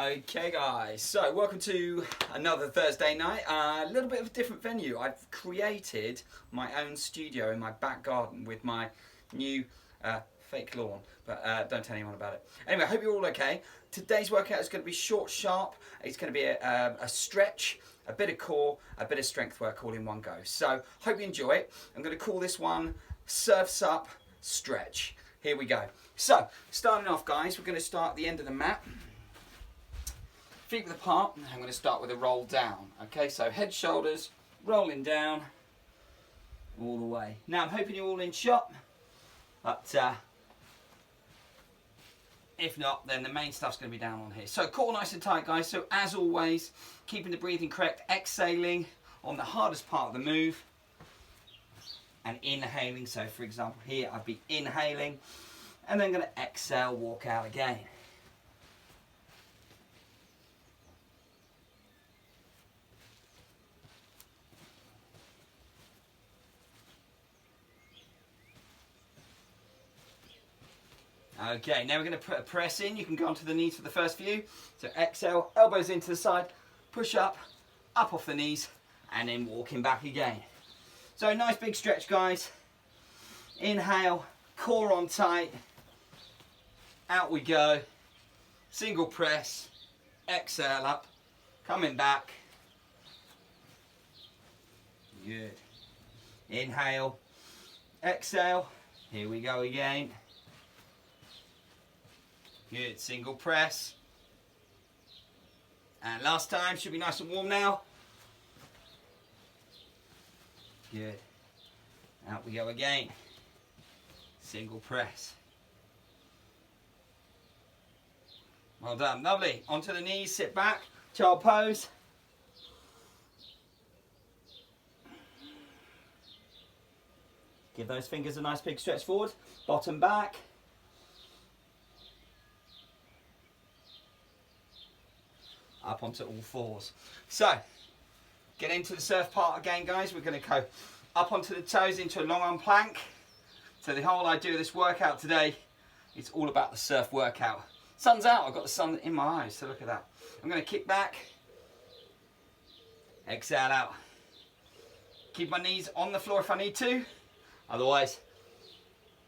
Okay guys, so welcome to another Thursday night. A little bit of a different venue. I've created my own studio in my back garden with my new fake lawn, but don't tell anyone about it. Anyway, I hope you're all okay. Today's workout is going to be short, sharp. It's going to be a stretch, a bit of core, a bit of strength work all in one go. So hope you enjoy it. I'm going to call this one Surfs Up Stretch. Here we go. So starting off guys, we're going to start at the end of the mat. Feet width apart, I'm going to start with a roll down. Okay, so head, shoulders, rolling down all the way. Now I'm hoping you're all in shot, but if not, then the main stuff's going to be down on here. So core nice and tight guys, so as always, keeping the breathing correct, exhaling on the hardest part of the move and inhaling. So for example here I'd be inhaling and then going to exhale, walk out again. Okay, now we're going to put a press in. You can go onto the knees for the first few. So exhale, elbows into the side, push up off the knees, and then walking back again. So nice big stretch, guys. Inhale, core on tight. Out we go. Single press, exhale up, coming back. Good. Inhale, exhale. Here we go again. Good, single press. And last time, should be nice and warm now. Good. Out we go again. Single press. Well done, lovely. Onto the knees, sit back, child pose. Give those fingers a nice big stretch forward, bottom back. Up onto all fours. So, get into the surf part again guys. We're going to go up onto the toes into a long arm plank. So the whole idea of this workout today is all about the surf workout. Sun's out, I've got the sun in my eyes, so look at that. I'm going to kick back, exhale out. Keep my knees on the floor if I need to, otherwise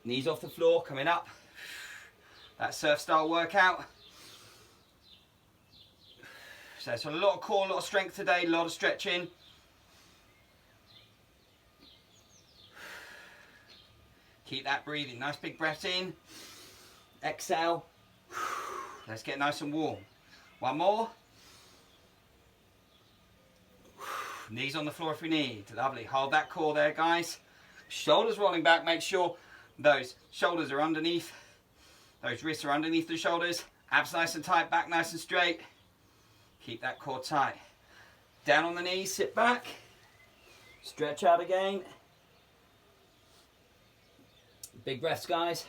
knees off the floor, coming up. That surf style workout. So it's a lot of core, a lot of strength today, a lot of stretching. Keep that breathing, nice big breath in. Exhale. Let's get nice and warm. One more. Knees on the floor if we need. Lovely, hold that core there guys. Shoulders rolling back, make sure those shoulders are underneath. Those wrists are underneath the shoulders. Abs nice and tight, back nice and straight. Keep that core tight. Down on the knees, sit back. Stretch out again. Big breaths, guys.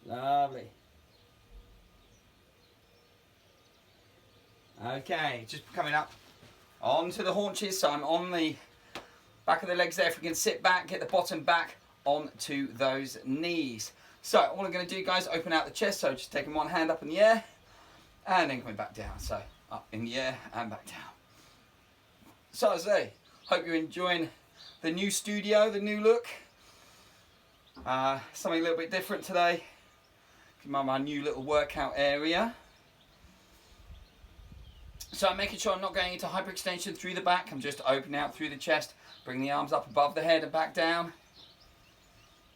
Lovely. Okay, just coming up onto the haunches. So I'm on the back of the legs there. If we can sit back, get the bottom back onto those knees. So all I'm going to do guys, open out the chest, so just taking one hand up in the air and then coming back down. So up in the air and back down. So as I say, hope you're enjoying the new studio, the new look. Something a little bit different today. My new little workout area. So I'm making sure I'm not going into hyperextension through the back. I'm just opening out through the chest, bring the arms up above the head and back down.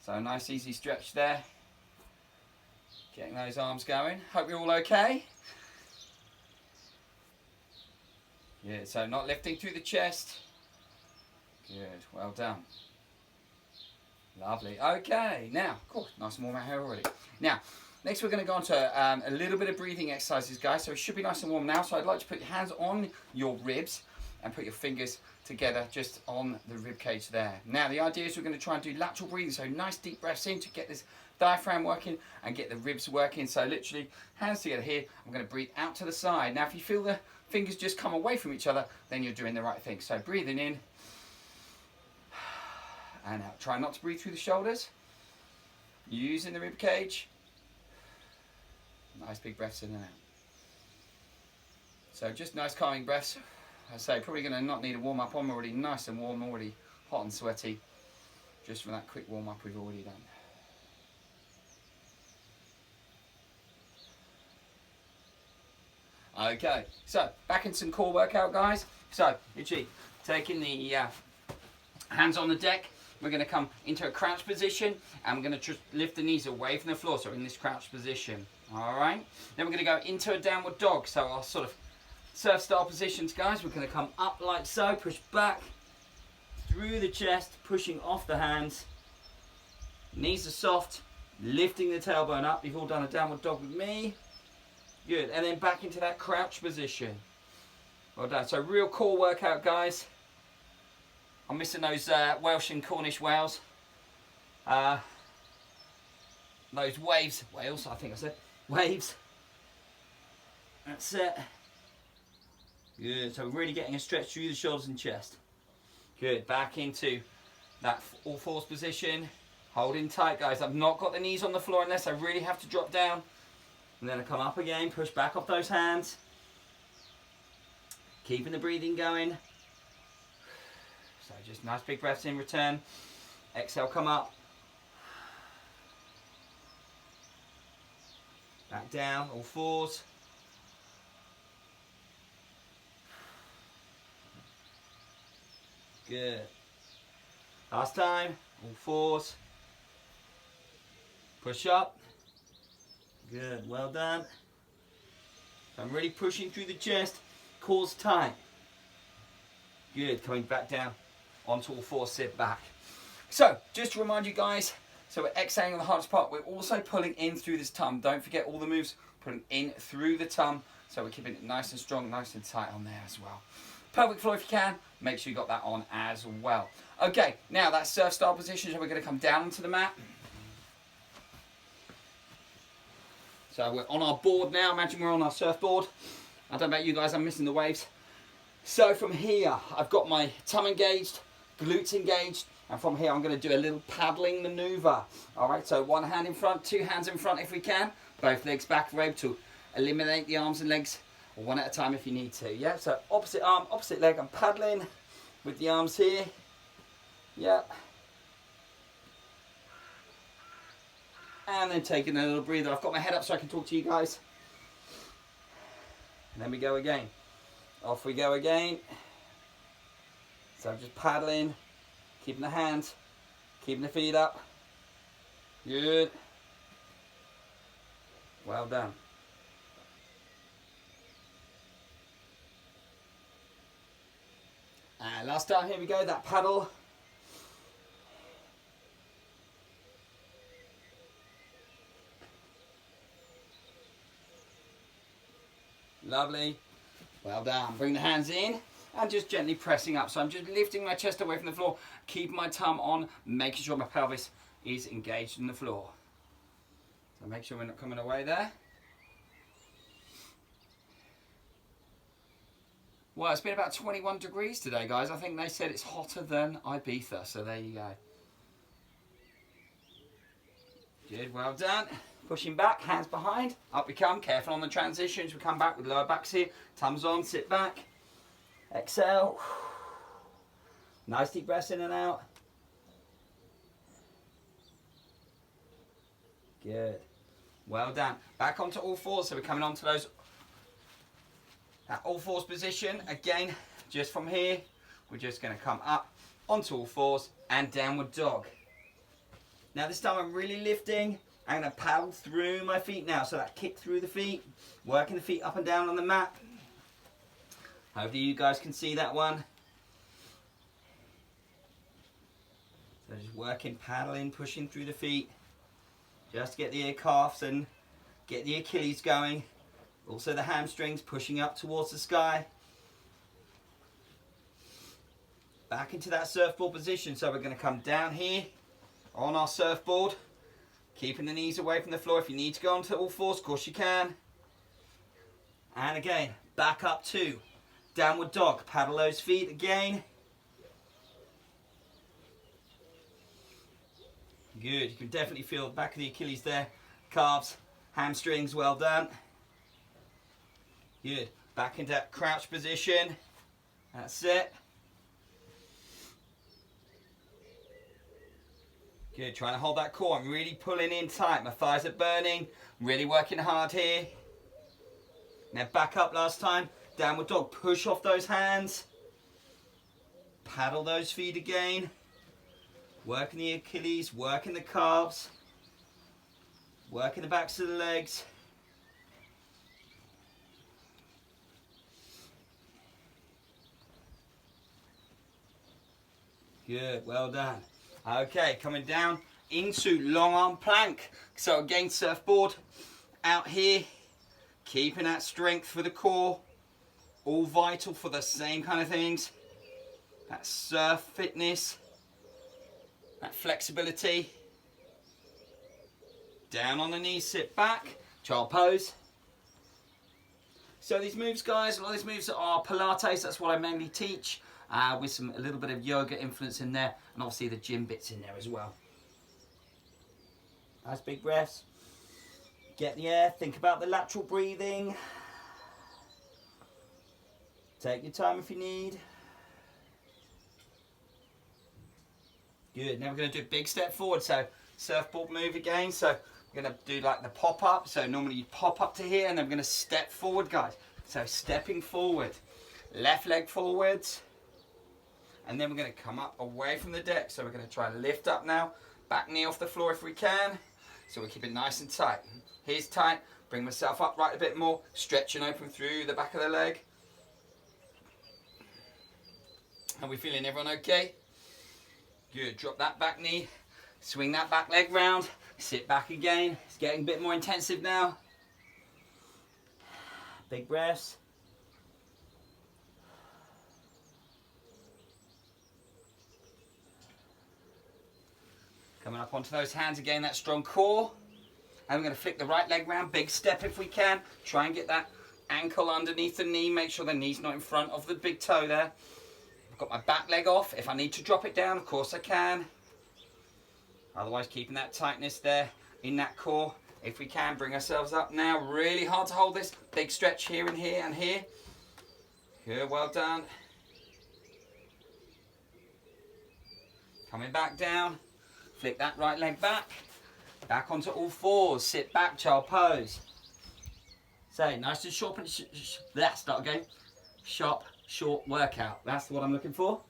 So a nice easy stretch there. Getting those arms going. Hope you're all okay. Good, so not lifting through the chest. Good, well done. Lovely. Okay, now, cool, nice and warm out here already. Now, next we're going to go on to a little bit of breathing exercises, guys. So it should be nice and warm now. So I'd like to put your hands on your ribs and put your fingers together just on the rib cage there. Now the idea is we're going to try and do lateral breathing, so nice deep breaths in to get this diaphragm working and get the ribs working. So literally hands together here. I'm going to breathe out to the side. Now if you feel the fingers just come away from each other, then you're doing the right thing. So breathing in and out. Try not to breathe through the shoulders. Using the rib cage. Nice big breaths in and out. So just nice calming breaths. I say probably going to not need a warm up. I'm already nice and warm, already hot and sweaty. Just from that quick warm up we've already done. Okay, so back in some core workout, guys. So, literally taking the hands on the deck. We're going to come into a crouch position and we're going to just lift the knees away from the floor. So in this crouch position. Alright. Then we're going to go into a downward dog. So our sort of surf style positions, guys. We're going to come up like so. Push back through the chest. Pushing off the hands. Knees are soft. Lifting the tailbone up. You've all done a downward dog with me. Good. And then back into that crouch position. Well done. So real core workout, guys. I'm missing those Welsh and Cornish whales. Those waves. Wales, I think I said. Waves. That's it. Good. So we're really getting a stretch through the shoulders and chest. Good. Back into that all fours position. Holding tight, guys. I've not got the knees on the floor unless I really have to drop down. And then I come up again. Push back off those hands. Keeping the breathing going. So just nice big breaths in return. Exhale, come up. Back down, all fours. Good. Last time, all fours. Push up. Good, well done. So I'm really pushing through the chest, core's tight. Good, coming back down onto all fours, sit back. So, just to remind you guys, so we're exhaling on the hardest part, we're also pulling in through this tum. Don't forget all the moves, pulling in through the tum, so we're keeping it nice and strong, nice and tight on there as well. Pelvic floor if you can, make sure you got that on as well. Okay, now that surf style position, so we're going to come down onto the mat. So we're on our board now, imagine we're on our surfboard. I don't know about you guys, I'm missing the waves. So from here, I've got my tum engaged, glutes engaged, and from here I'm going to do a little paddling maneuver. Alright, so one hand in front, two hands in front if we can, both legs back, we're able to eliminate the arms and legs one at a time if you need to. Yeah, so opposite arm, opposite leg, I'm paddling with the arms here. Yeah. And then taking a little breather. I've got my head up so I can talk to you guys. And then we go again. Off we go again. So I'm just paddling, keeping the hands, keeping the feet up. Good. Well done. And last time, here we go, that paddle. Lovely. Well done. Bring the hands in and just gently pressing up. So I'm just lifting my chest away from the floor, keeping my tum on, making sure my pelvis is engaged in the floor. So make sure we're not coming away there. Well, it's been about 21 degrees today, guys. I think they said it's hotter than Ibiza, so there you go. Good, well done. Pushing back, hands behind, up we come. Careful on the transitions. We come back with lower backs here. Thumbs on, sit back. Exhale. Nice deep breaths in and out. Good. Well done. Back onto all fours. So we're coming onto those all fours position. Again, just from here, we're just going to come up onto all fours and downward dog. Now this time I'm really lifting. I'm going to paddle through my feet now. So that kick through the feet, working the feet up and down on the mat. Hopefully you guys can see that one. So just working, paddling, pushing through the feet. Just get the calves and get the Achilles going. Also the hamstrings pushing up towards the sky. Back into that surfboard position. So we're going to come down here on our surfboard. Keeping the knees away from the floor. If you need to go onto all fours, of course you can. And again, back up to downward dog. Paddle those feet again. Good, you can definitely feel the back of the Achilles there, calves, hamstrings, well done. Good, back into that crouch position, that's it. Good, trying to hold that core, I'm really pulling in tight, my thighs are burning, really working hard here. Now back up last time, downward dog, push off those hands, paddle those feet again. Working the Achilles, working the calves, working the backs of the legs. Good, well done. Okay, coming down into long arm plank. So again, surfboard out here, keeping that strength for the core. All vital for the same kind of things. That surf fitness. That flexibility. Down on the knees, sit back, child pose. So these moves, guys, a lot of these moves are Pilates, that's what I mainly teach, with a little bit of yoga influence in there, and obviously the gym bits in there as well. Nice big breaths. Get the air, think about the lateral breathing. Take your time if you need. Good, now we're going to do a big step forward, so surfboard move again, so we're going to do like the pop up, so normally you pop up to here and then we're going to step forward, guys. So stepping forward, left leg forwards, and then we're going to come up away from the deck, so we're going to try and lift up now, back knee off the floor if we can, so we keep it nice and tight. Here's tight, bring myself up right a bit more, stretch and open through the back of the leg. Are we feeling everyone okay? Good, drop that back knee, swing that back leg round, sit back again. It's getting a bit more intensive now. Big breaths. Coming up onto those hands again, that strong core. And we're going to flick the right leg round, big step if we can. Try and get that ankle underneath the knee, make sure the knee's not in front of the big toe there. Got my back leg off. If I need to drop it down, of course I can. Otherwise, keeping that tightness there in that core. If we can, bring ourselves up now. Really hard to hold this. Big stretch here and here and here. Good, well done. Coming back down. Flick that right leg back. Back onto all fours. Sit back, child pose. Say, nice and short. Start again. Sharp. Short workout, that's what I'm looking for.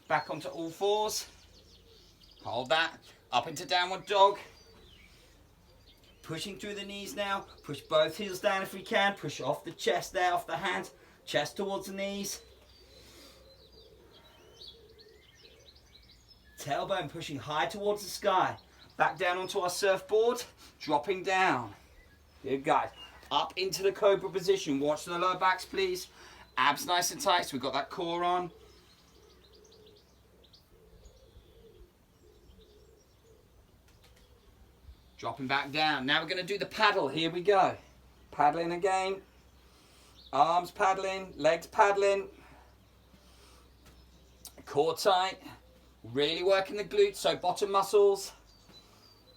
Back onto all fours. Hold that. Up into downward dog. Pushing through the knees now. Push both heels down if we can. Push off the chest there, off the hands. Chest towards the knees. Tailbone pushing high towards the sky. Back down onto our surfboard. Dropping down. Good, guys. Up into the cobra position. Watch the lower backs, please. Abs nice and tight, so we've got that core on. Dropping back down. Now we're going to do the paddle. Here we go. Paddling again. Arms paddling, legs paddling. Core tight. Really working the glutes, so bottom muscles.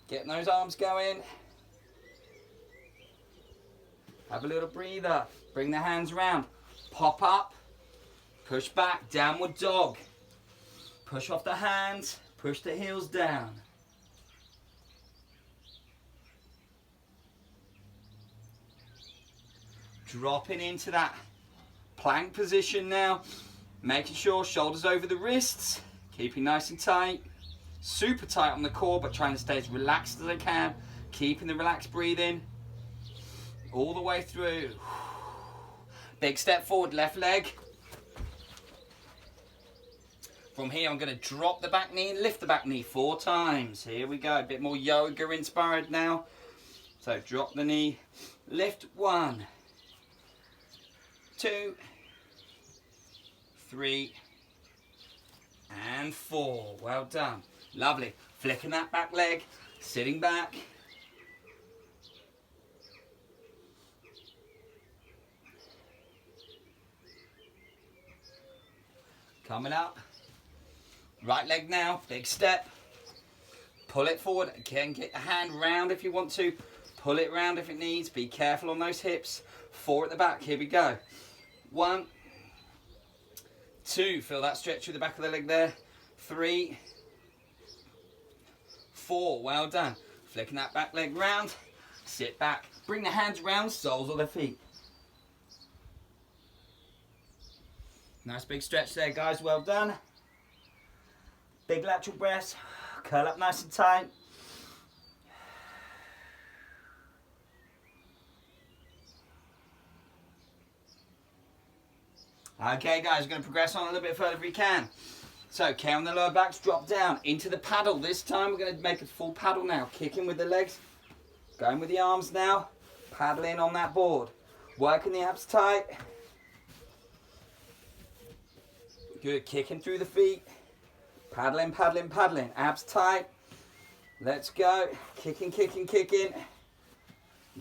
Getting those arms going. Have a little breather. Bring the hands round. Pop up. Push back. Downward dog. Push off the hands. Push the heels down. Dropping into that plank position now. Making sure shoulders over the wrists. Keeping nice and tight. Super tight on the core, but trying to stay as relaxed as I can. Keeping the relaxed breathing. All the way through. Big step forward, left leg. From here, I'm going to drop the back knee and lift the back knee 4 times. Here we go, a bit more yoga inspired now. So drop the knee, lift 1, 2, 3, and 4. Well done. Lovely. Flicking that back leg, sitting back. Coming up. Right leg now, big step. Pull it forward. Again, get your hand round if you want to. Pull it round if it needs. Be careful on those hips. 4 at the back. Here we go. 1, 2. Feel that stretch through the back of the leg there. 3, 4. Well done. Flicking that back leg round. Sit back. Bring the hands round, soles of the feet. Nice big stretch there, guys. Well done. Big lateral press. Curl up nice and tight. Okay guys, we're going to progress on a little bit further if we can. So, okay, on the lower backs, drop down into the paddle. This time we're going to make a full paddle now. Kicking with the legs, going with the arms now. Paddling on that board. Working the abs tight. Good, kicking through the feet. Paddling, paddling, paddling. Abs tight. Let's go. Kicking, kicking, kicking.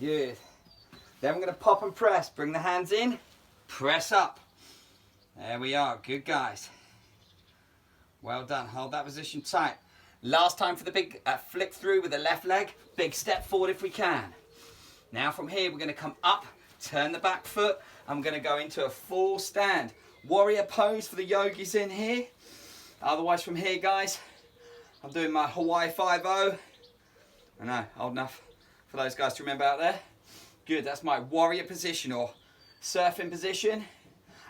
Good. Then we're going to pop and press. Bring the hands in. Press up. There we are. Good, guys. Well done. Hold that position tight. Last time for the big flick through with the left leg. Big step forward if we can. Now from here, we're going to come up, turn the back foot. I'm going to go into a full stand. Warrior pose for the yogis in here. Otherwise from here, guys, I'm doing my Hawaii 5-0. I know, old enough for those guys to remember out there. Good, that's my warrior position or surfing position.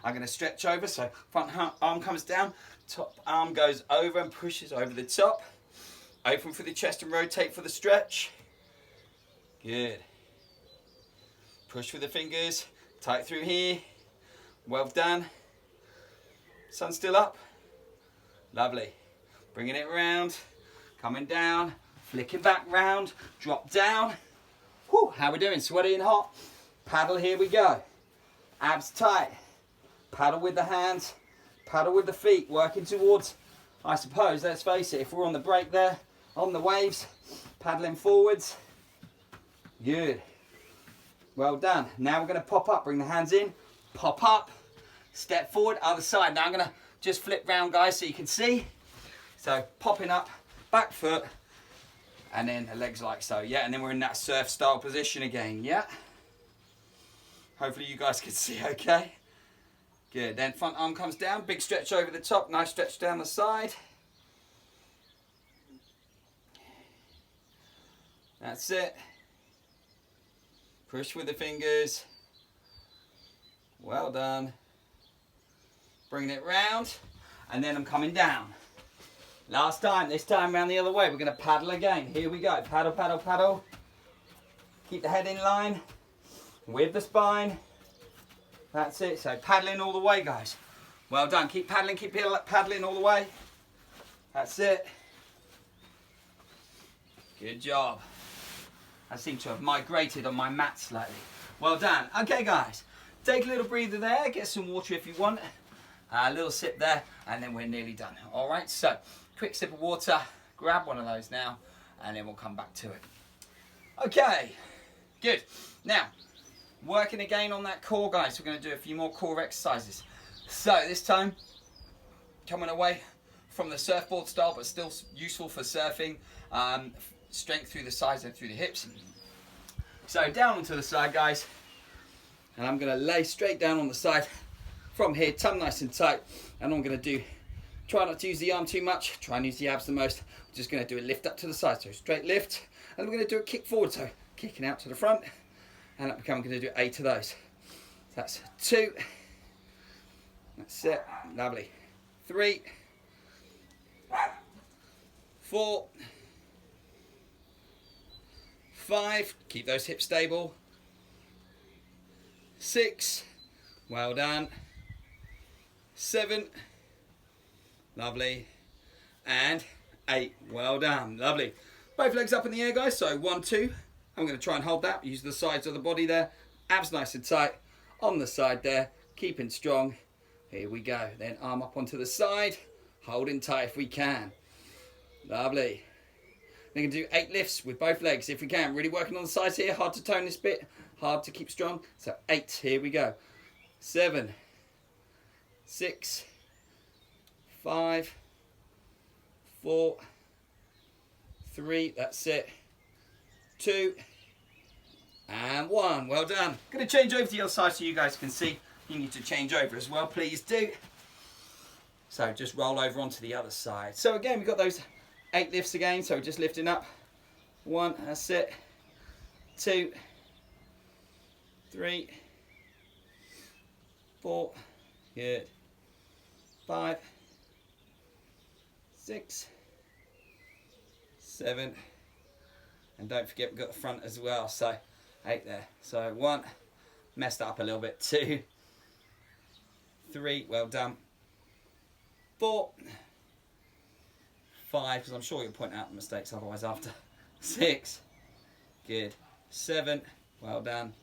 I'm going to stretch over, so front arm comes down, top arm goes over and pushes over the top. Open for the chest and rotate for the stretch. Good. Push with the fingers, tight through here. Well done. Sun still up. Lovely. Bringing it round, coming down, flicking back round, drop down. Whew, how we doing? Sweaty and hot. Paddle, here we go. Abs tight. Paddle with the hands, paddle with the feet, working towards, I suppose, let's face it, if we're on the break there, on the waves, paddling forwards. Good. Well done. Now we're going to pop up, bring the hands in, pop up, step forward, other side. Now I'm going to just flip round, guys, so you can see. So popping up, back foot, and then the legs like so, yeah, and then we're in that surf style position again, yeah. Hopefully you guys can see okay. Good, then front arm comes down, big stretch over the top, nice stretch down the side. That's it. Push with the fingers. Well done. Bringing it round, and then I'm coming down. Last time, this time round the other way, we're going to paddle again. Here we go, paddle, paddle, paddle. Keep the head in line with the spine. That's it, so paddling all the way, guys. Well done, keep paddling all the way. That's it. Good job. I seem to have migrated on my mat slightly. Well done. Okay, guys, take a little breather there, get some water if you want. A little sip there, and then we're nearly done. All right, so quick sip of water, grab one of those now, and then we'll come back to it. Okay, good. Now, working again on that core, guys. We're going to do a few more core exercises. So this time, coming away from the surfboard style, but still useful for surfing. Strength through the sides and through the hips. So down onto the side, guys. And I'm going to lay straight down on the side from here, tongue nice and tight. And I'm going to do, try not to use the arm too much, try and use the abs the most. I'm just going to do a lift up to the side, so straight lift. And we're going to do a kick forward, so kicking out to the front. And I'm going to do 8 of those. So that's 2. That's it. Lovely. 3. 4. 5. Keep those hips stable. 6. Well done. 7. Lovely. And 8. Well done. Lovely. Both legs up in the air, guys. So 1, 2. I'm going to try and hold that. Use the sides of the body there. Abs nice and tight. On the side there. Keeping strong. Here we go. Then arm up onto the side. Holding tight if we can. Lovely. We're going to do 8 lifts with both legs if we can. Really working on the sides here. Hard to tone this bit. Hard to keep strong. So 8. Here we go. 7. 6. 5. 4, 3, that's it, 2, and 1. Well done. Going to change over to the other side so you guys can see. You need to change over as well, please do. So just roll over onto the other side. So again, we've got those 8 lifts again, so we're just lifting up. 1, that's it, 2, 3, 4, good, 5, 6, 7, and don't forget we've got the front as well, so 8 there. So 1, messed up a little bit, 2, 3, well done, 4, 5, because I'm sure you'll point out the mistakes otherwise after, 6, good, 7, well done,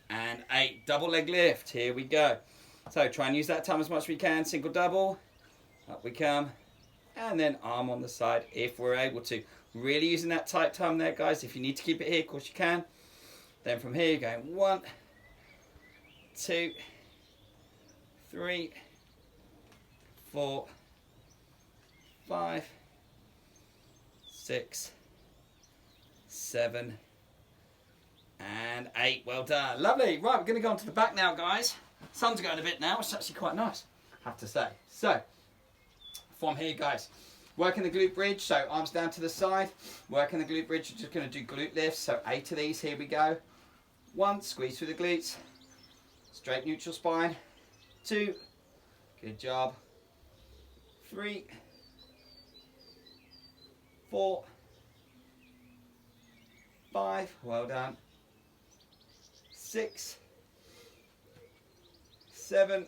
and 8, double leg lift, here we go. So try and use that time as much as we can, single double, up we come, and then arm on the side if we're able to. Really using that tight time there, guys. If you need to keep it here, of course you can. Then from here, you're going 1, 2, 3, 4, 5, 6, 7, and 8. Well done. Lovely. Right, we're going to go on to the back now, guys. Sun's going a bit now. It's actually quite nice, I have to say. So, from here, guys, working the glute bridge. So, arms down to the side. Working the glute bridge. We're just going to do glute lifts. So, 8 of these. Here we go. 1, squeeze through the glutes. Straight neutral spine. 2, good job. 3, 4, 5, well done. 6, 7,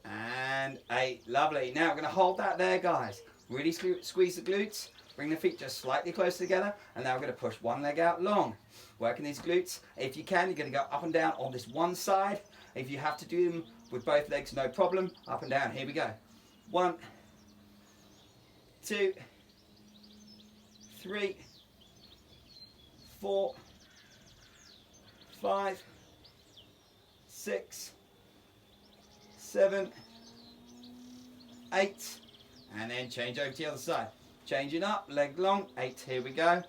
and 8. Lovely. Now we're going to hold that there, guys. Really squeeze the glutes. Bring the feet just slightly closer together. And now we're going to push one leg out long. Working these glutes. If you can, you're going to go up and down on this one side. If you have to do them with both legs, no problem. Up and down. Here we go. 1, 2, 3, 4, 5, 6, 7, 8, and then change over to the other side. Changing up, leg long, 8, here we go.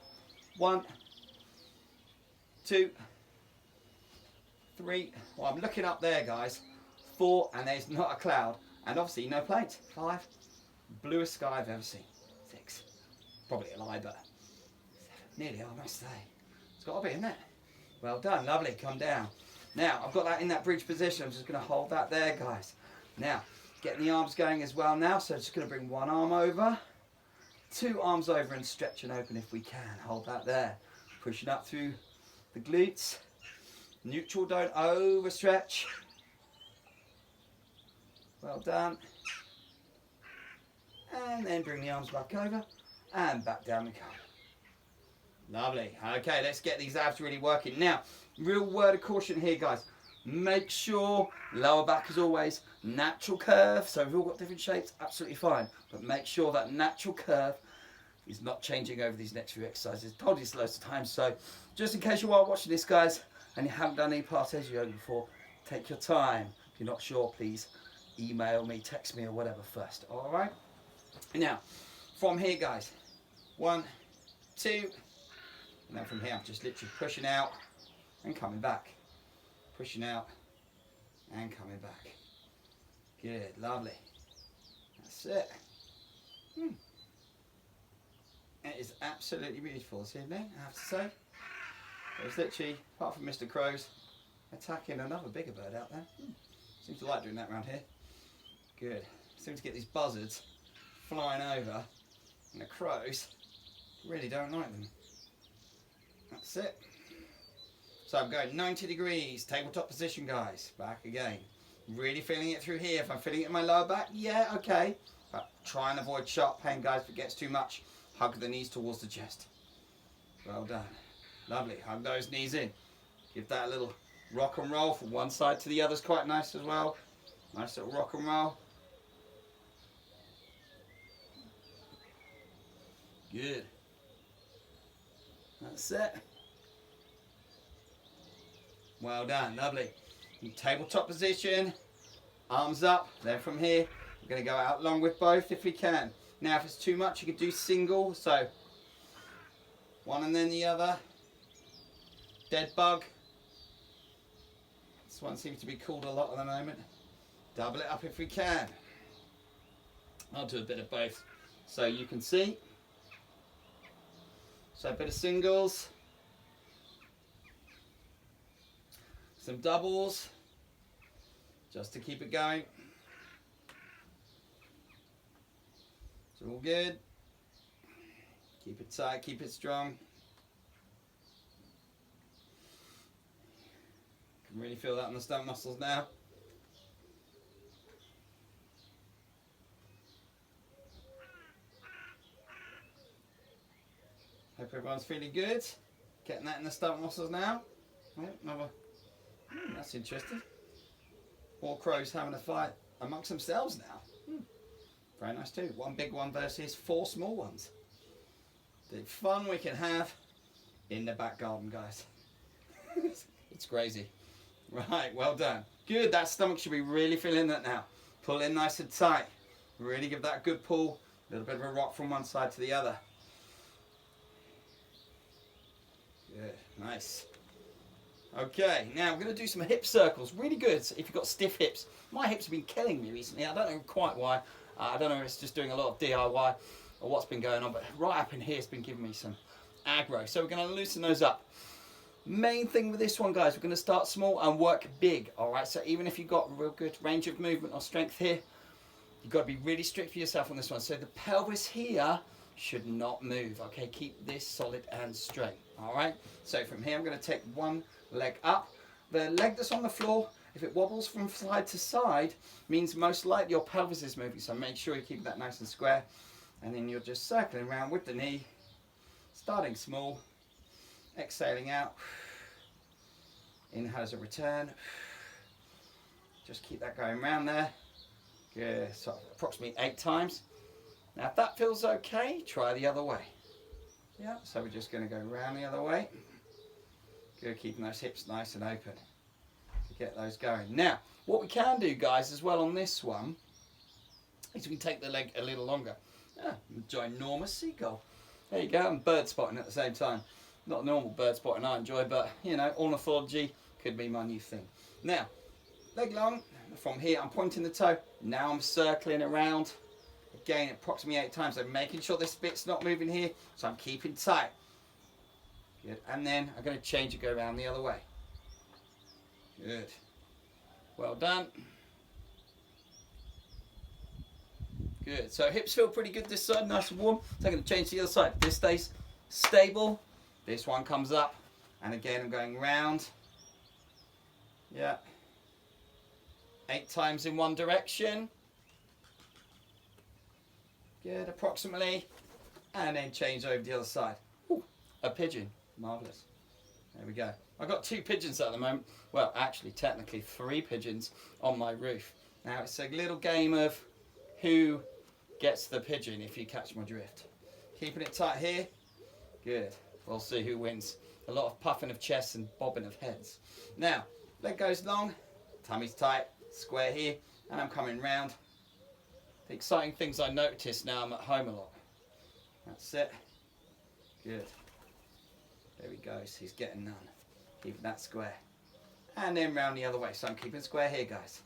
1, 2, 3, well I'm looking up there guys, 4, and there's not a cloud, and obviously no planes. 5, bluest sky I've ever seen. 6, probably a lie, but 7, nearly, I must say. It's got to be, isn't it? Well done, lovely, come down. Now, I've got that in that bridge position. I'm just going to hold that there, guys. Now, getting the arms going as well now. So, just going to bring one arm over, 2 arms over and stretch and open if we can. Hold that there. Pushing up through the glutes. Neutral, don't overstretch. Well done. And then bring the arms back over and back down we come. Lovely. Okay, let's get these abs really working. Now, real word of caution here, guys. Make sure, lower back as always, natural curve. So we've all got different shapes, absolutely fine. But make sure that natural curve is not changing over these next few exercises. Told you this loads of times. So just in case you are watching this, guys, and you haven't done any parterres yoga before, take your time. If you're not sure, please email me, text me, or whatever first. All right? Now, from here, guys, 1, 2, and then from here, I'm just literally pushing out and coming back. Pushing out and coming back. Good, lovely. That's it. It is absolutely beautiful this evening, I have to say. It's literally, apart from Mr. Crow's, attacking another bigger bird out there. Seems to like doing that around here. Good. Seems to get these buzzards flying over, and the crows really don't like them. That's it. So I'm going 90 degrees, tabletop position, guys. Back again. Really feeling it through here. If I'm feeling it in my lower back, yeah, okay. But try and avoid sharp pain, guys. If it gets too much, hug the knees towards the chest. Well done. Lovely. Hug those knees in. Give that a little rock and roll from one side to the other. Is quite nice as well. Nice little rock and roll. Good. That's it. Well done, lovely. Tabletop position, arms up, then from here, we're going to go out long with both if we can. Now if it's too much, you could do single, so one and then the other. Dead bug. This one seems to be called a lot at the moment. Double it up if we can. I'll do a bit of both so you can see. So a bit of singles, some doubles, just to keep it going. It's all good. Keep it tight, keep it strong. Can really feel that in the stomach muscles now. Hope everyone's feeling good. Getting that in the stomach muscles now. Oh, another. That's interesting. More crows having a fight amongst themselves now. Very nice too. One big one versus 4 small ones. The fun we can have in the back garden, guys. It's crazy. Right, well done. Good, that stomach should be really feeling that now. Pull in nice and tight. Really give that a good pull. A little bit of a rock from one side to the other. Good, nice. Okay, now we're going to do some hip circles. Really good if you've got stiff hips. My hips have been killing me recently. I don't know quite why. I don't know if it's just doing a lot of DIY or what's been going on, but right up in here it's been giving me some aggro. So we're going to loosen those up. Main thing with this one, guys, we're going to start small and work big. Alright, so even if you've got real good range of movement or strength here, you've got to be really strict for yourself on this one. So the pelvis here should not move. Okay, keep this solid and straight. Alright, so from here I'm going to take one leg up. The leg that's on the floor, if it wobbles from side to side, means most likely your pelvis is moving. So make sure you keep that nice and square. And then you're just circling around with the knee, starting small, exhaling out. Inhale as a return. Just keep that going around there. Good, so approximately 8 times. Now if that feels okay, try the other way. Yeah, so we're just going to go around the other way. Good, keeping those hips nice and open to get those going. Now, what we can do, guys, as well on this one, is we can take the leg a little longer. Yeah, ginormous seagull. There you go, and bird spotting at the same time. Not normal bird spotting I enjoy, but, you know, ornithology could be my new thing. Now, leg long, from here I'm pointing the toe. Now I'm circling around. Again, approximately 8 times. I'm making sure this bit's not moving here, so I'm keeping tight. Good, and then I'm going to change it, go around the other way. Good. Well done. Good, so hips feel pretty good this side, nice and warm. So I'm going to change to the other side. This stays stable. This one comes up. And again, I'm going round. Yeah. 8 times in one direction. Good, approximately. And then change over the other side. Ooh, a pigeon. Marvellous. There we go. I've got 2 pigeons at the moment. Well, actually, technically 3 pigeons on my roof. Now, it's a little game of who gets the pigeon, if you catch my drift. Keeping it tight here. Good. We'll see who wins. A lot of puffing of chests and bobbing of heads. Now, leg goes long. Tummy's tight. Square here. And I'm coming round. The exciting things I notice now I'm at home a lot. That's it. Good. There he goes. He's getting none. Keeping that square. And then round the other way. So I'm keeping square here, guys.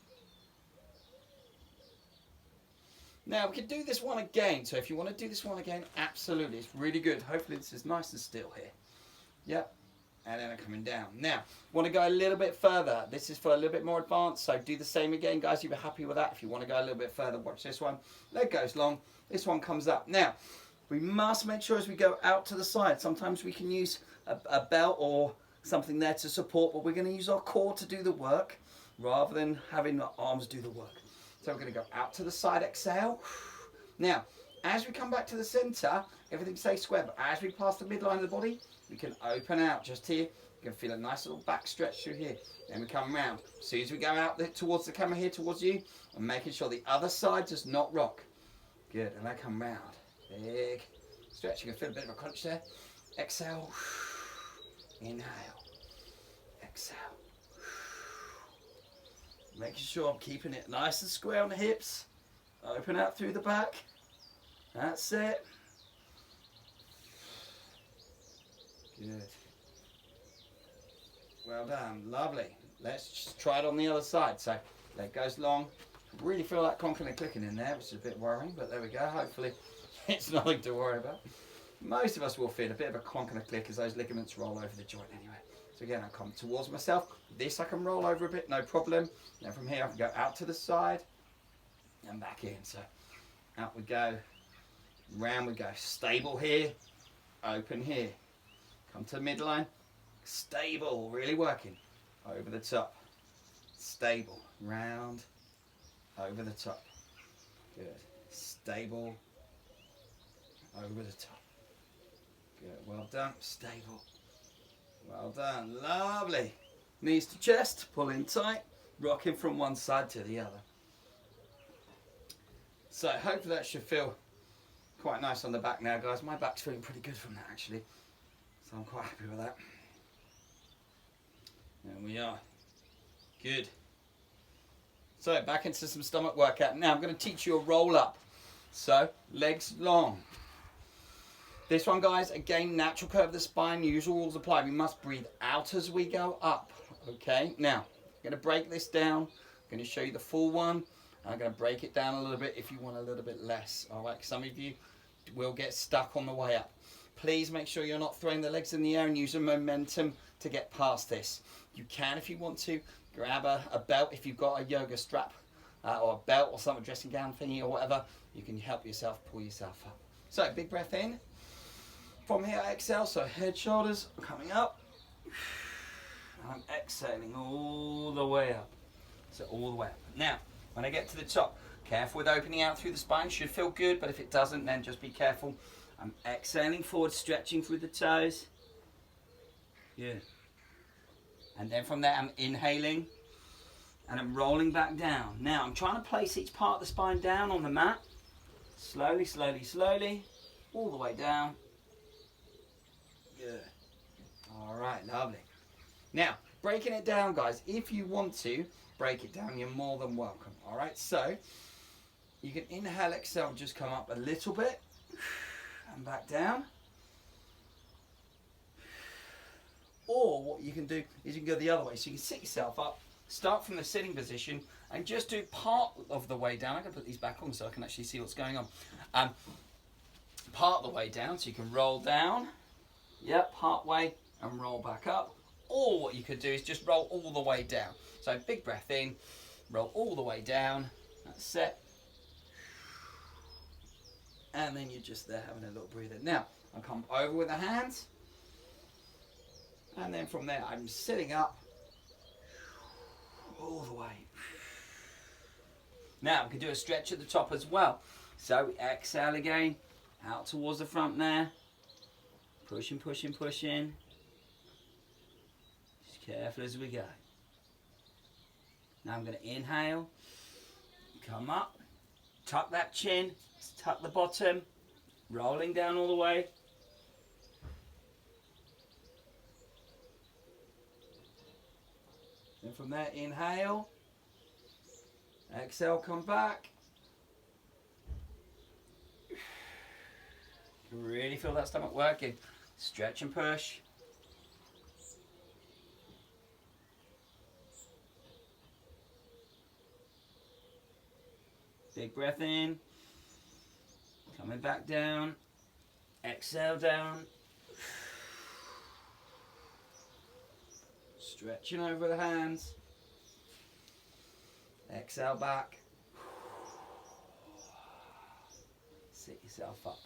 Now we can do this one again. So if you want to do this one again, absolutely. It's really good. Hopefully this is nice and still here. Yep. And then I'm coming down. Now, want to go a little bit further. This is for a little bit more advanced. So do the same again, guys. You'll be happy with that. If you want to go a little bit further, watch this one. Leg goes long. This one comes up. Now, we must make sure as we go out to the side. Sometimes we can use a belt or something there to support, but we're going to use our core to do the work rather than having our arms do the work. So we're going to go out to the side, exhale. Now, as we come back to the center, everything stays square, but as we pass the midline of the body, we can open out just here. You can feel a nice little back stretch through here. Then we come round. As soon as we go out there towards the camera here, towards you, and making sure the other side does not rock. Good, and I come round. Big stretch. You can feel a bit of a crunch there. Exhale. Inhale. Exhale. Making sure I'm keeping it nice and square on the hips. Open out through the back. That's it. Good. Well done. Lovely. Let's just try it on the other side. So leg goes long. Really feel like conking and clicking in there, which is a bit worrying, but there we go. Hopefully it's nothing to worry about. Most of us will feel a bit of a clonk and a click as those ligaments roll over the joint anyway. So again, I come towards myself. This I can roll over a bit, no problem. Then from here I can go out to the side and back in. So out we go, round we go. Stable here, open here. Come to the midline, stable, really working. Over the top, stable, round, over the top. Good, stable, over the top. Good, well done, stable. Well done, lovely. Knees to chest, pull in tight, rocking from one side to the other. So hopefully that should feel quite nice on the back now, guys. My back's feeling pretty good from that actually. So I'm quite happy with that. There we are. Good. So back into some stomach workout. Now I'm going to teach you a roll up. So legs long. This one, guys, again, natural curve of the spine, usual rules apply. We must breathe out as we go up. Okay, now I'm going to break this down. I'm going to show you the full one. I'm going to break it down a little bit if you want a little bit less. All right, some of you will get stuck on the way up. Please make sure you're not throwing the legs in the air and using momentum to get past this. You can, if you want to, grab a belt if you've got a yoga strap or a belt or some dressing gown thingy or whatever. You can help yourself pull yourself up. So big breath in. From here, exhale, so head, shoulders coming up. I'm exhaling all the way up. So all the way up. Now, when I get to the top, careful with opening out through the spine. Should feel good, but if it doesn't, then just be careful. I'm exhaling forward, stretching through the toes. Good. And then from there, I'm inhaling and I'm rolling back down. Now, I'm trying to place each part of the spine down on the mat. Slowly, slowly, slowly, all the way down. Good. All right, lovely. Now, breaking it down, guys. If you want to break it down, you're more than welcome. All right, so you can inhale, exhale, just come up a little bit and back down. Or what you can do is you can go the other way. So you can sit yourself up, start from the sitting position, and just do part of the way down. I'm going to put these back on so I can actually see what's going on. Part of the way down, so you can roll down. Yep, part way and roll back up. Or what you could do is just roll all the way down. So big breath in, roll all the way down. That's it. And then you're just there having a little breather. Now, I'll come over with the hands. And then from there, I'm sitting up all the way. Now, we can do a stretch at the top as well. So exhale again, out towards the front there. Pushing, pushing, pushing. Just careful as we go. Now I'm going to inhale, come up, tuck that chin, tuck the bottom, rolling down all the way. Then from there, inhale, exhale, come back. You can really feel that stomach working. Stretch and push. Big breath in. Coming back down. Exhale down. Stretching over the hands. Exhale back. Sit yourself up.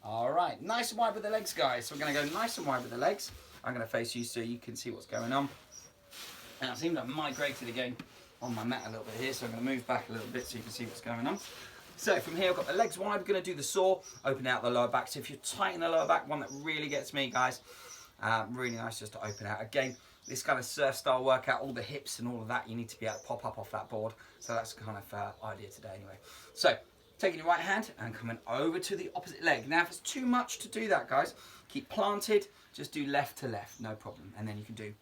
All right, nice and wide with the legs, guys. So we're going to go nice and wide with the legs. I'm going to face you so you can see what's going on. And I seem to have migrated again on my mat a little bit here, so I'm going to move back a little bit so you can see what's going on. So from here, I've got the legs wide. We're going to do the saw, open out the lower back. So if you're tight in the lower back, one that really gets me, guys, really nice just to open out. Again, this kind of surf style workout, all the hips and all of that, you need to be able to pop up off that board. So that's the kind of idea today anyway. So taking your right hand and coming over to the opposite leg. Now, if it's too much to do that, guys, keep planted. Just do left to left, no problem. And then you can do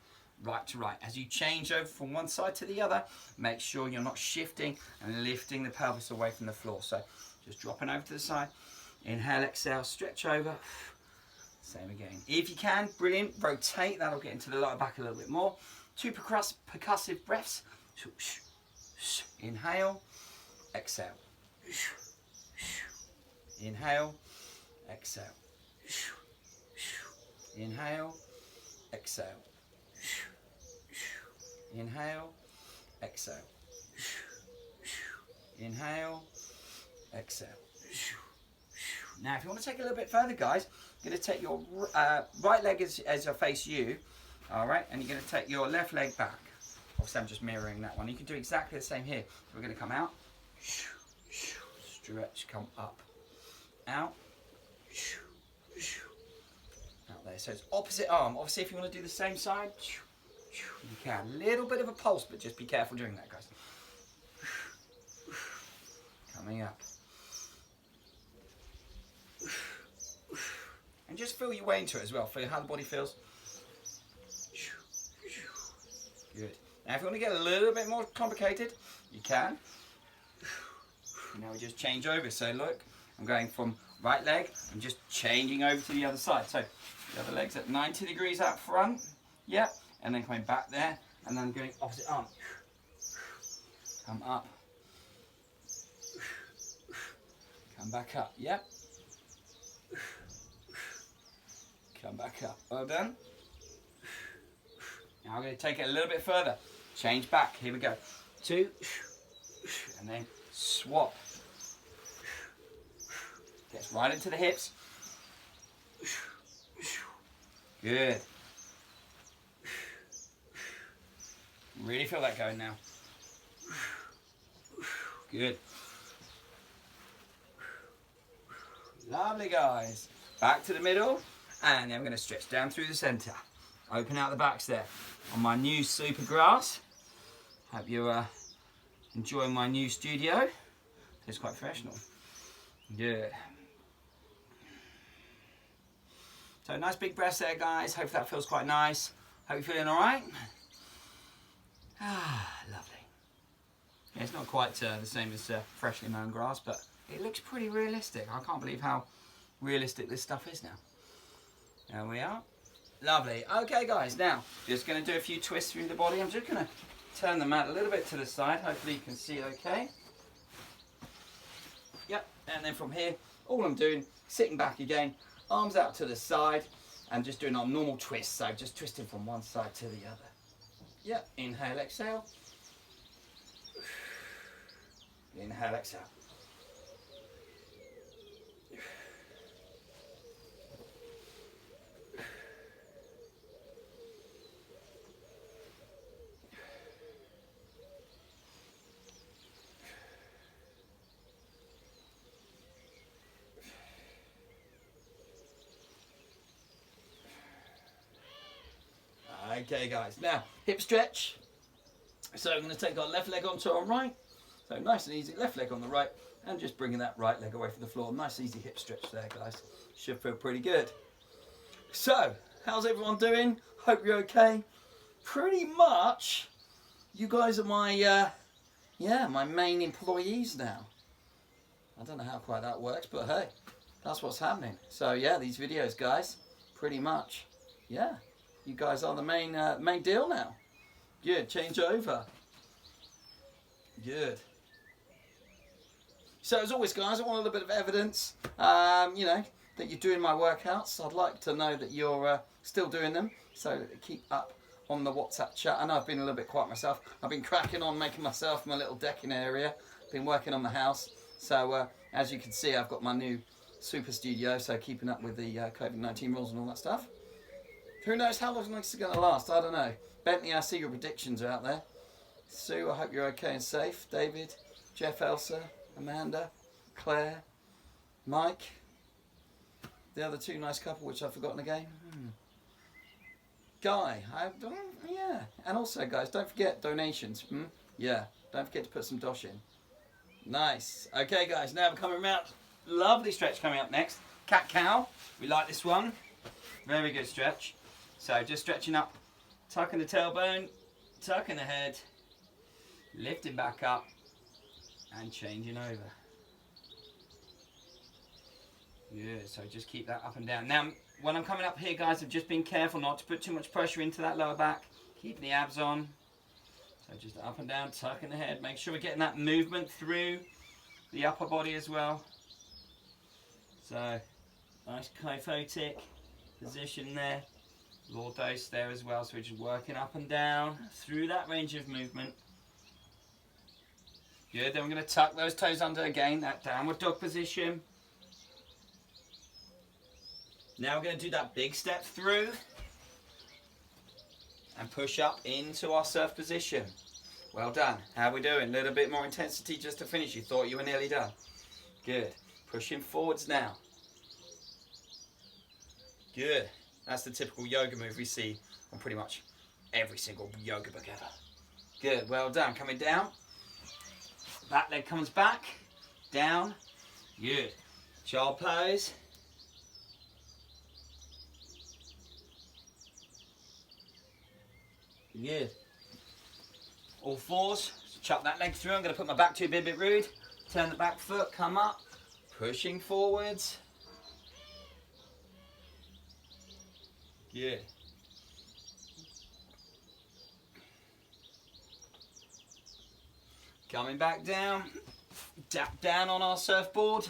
right to right. As you change over from one side to the other, make sure you're not shifting and lifting the pelvis away from the floor. So just dropping over to the side, Inhale, exhale, stretch over. Same again. If you can, brilliant. Rotate, that'll get into the lower back a little bit more. 2 percussive breaths. Inhale, exhale. Inhale, exhale. Inhale, exhale. Inhale, exhale. Inhale, exhale. Now, if you want to take it a little bit further, guys, you're going to take your right leg as I face you, all right, and you're going to take your left leg back. Obviously, I'm just mirroring that one. You can do exactly the same here. We're going to come out, stretch, come up, out, out there. So it's opposite arm. Obviously, if you want to do the same side, you can. A little bit of a pulse, but just be careful doing that, guys. Coming up. And just feel your way into it as well. Feel how the body feels. Good. Now if you want to get a little bit more complicated, you can. Now we just change over. So look, I'm going from right leg, I'm just changing over to the other side. So the other leg's at 90 degrees out front. Yep. And then coming back there. And then going opposite arm. Come up. Come back up. Yep. Come back up. Well done. Now I'm going to take it a little bit further. Change back. Here we go. 2. And then swap. Gets right into the hips. Good. Really feel that going now. Good. Lovely, guys. Back to the middle. And then I'm going to stretch down through the centre. Open out the backs there. On my new super grass. Hope you're enjoying my new studio. It's quite professional. Good. So nice big breaths there, guys. Hope that feels quite nice. Hope you're feeling all right. Ah, lovely. Yeah, it's not quite the same as freshly mown grass, but it looks pretty realistic. I can't believe how realistic this stuff is now. There we are. Lovely. Okay, guys, now just going to do a few twists through the body. I'm just going to turn the mat a little bit to the side. Hopefully you can see okay. Yep, and then from here, all I'm doing, sitting back again, arms out to the side, and just doing our normal twist. So just twisting from one side to the other. Yep, inhale, exhale. Inhale, exhale. Okay, guys, now hip stretch. So I'm going to take our left leg onto our right. So nice and easy, left leg on the right, and just bringing that right leg away from the floor. Nice easy hip stretch there, guys. Should feel pretty good. So, how's everyone doing? Hope you're okay. Pretty much, you guys are my, my main employees now. I don't know how quite that works, but hey, that's what's happening. So yeah, these videos, guys, pretty much, yeah. You guys are the main deal now. Good, change over. Good. So as always, guys, I want a little bit of evidence, you know, that you're doing my workouts. I'd like to know that you're still doing them. So keep up on the WhatsApp chat. I know I've been a little bit quiet myself. I've been cracking on making myself my little decking area. Been working on the house. So as you can see, I've got my new super studio. So keeping up with the COVID-19 rules and all that stuff. Who knows how long this is going to last? I don't know. Bentley, I see your predictions are out there. Sue, I hope you're okay and safe. David, Jeff, Elsa, Amanda, Claire, Mike. The other two nice couple, which I've forgotten again. Guy, yeah. And also, guys, don't forget donations. Yeah, don't forget to put some dosh in. Nice. Okay, guys, now we're coming around. Lovely stretch coming up next. Cat-cow. We like this one. Very good stretch. So just stretching up, tucking the tailbone, tucking the head, lifting back up, and changing over. Good, so just keep that up and down. Now, when I'm coming up here, guys, I've just been careful not to put too much pressure into that lower back. Keeping the abs on. So just up and down, tucking the head. Make sure we're getting that movement through the upper body as well. So, nice kyphotic position there. Lordosis there as well, so we're just working up and down through that range of movement. Good, then we're going to tuck those toes under again, that downward dog position. Now we're going to do that big step through and push up into our surf position. Well done. How are we doing? A little bit more intensity just to finish. You thought you were nearly done. Good. Pushing forwards now. Good. That's the typical yoga move we see on pretty much every single yoga book ever. Good. Well done. Coming down. That leg comes back. Down. Good. Child pose. Good. All fours. Chuck that leg through. I'm going to put my back to a bit rude. Turn the back foot. Come up. Pushing forwards. Good. Coming back down. Tap down on our surfboard.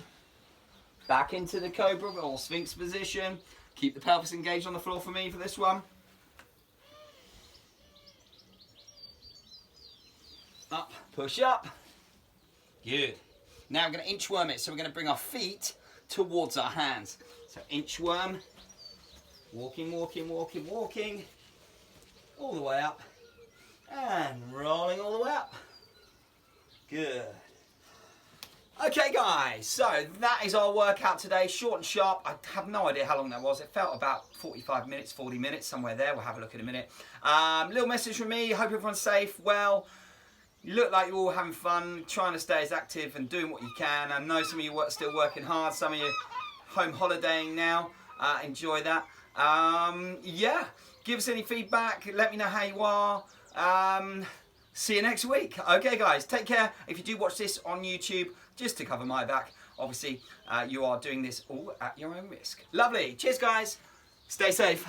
Back into the cobra or sphinx position. Keep the pelvis engaged on the floor for me for this one. Up, push up. Good. Now we're going to inchworm it. So we're going to bring our feet towards our hands. So inchworm. Walking, walking, walking, walking. All the way up. And rolling all the way up. Good. Okay guys, so that is our workout today. Short and sharp. I have no idea how long that was. It felt about 45 minutes, 40 minutes, somewhere there. We'll have a look in a minute. Little message from me. Hope everyone's safe, well. You look like you're all having fun, trying to stay as active and doing what you can. I know some of you are still working hard, some of you home holidaying now. Enjoy that. Yeah, give us any feedback. Let me know how you are. See you next week. Okay, guys, take care. If you do watch this on YouTube, just to cover my back, obviously, you are doing this all at your own risk. Lovely. Cheers, guys. Stay safe.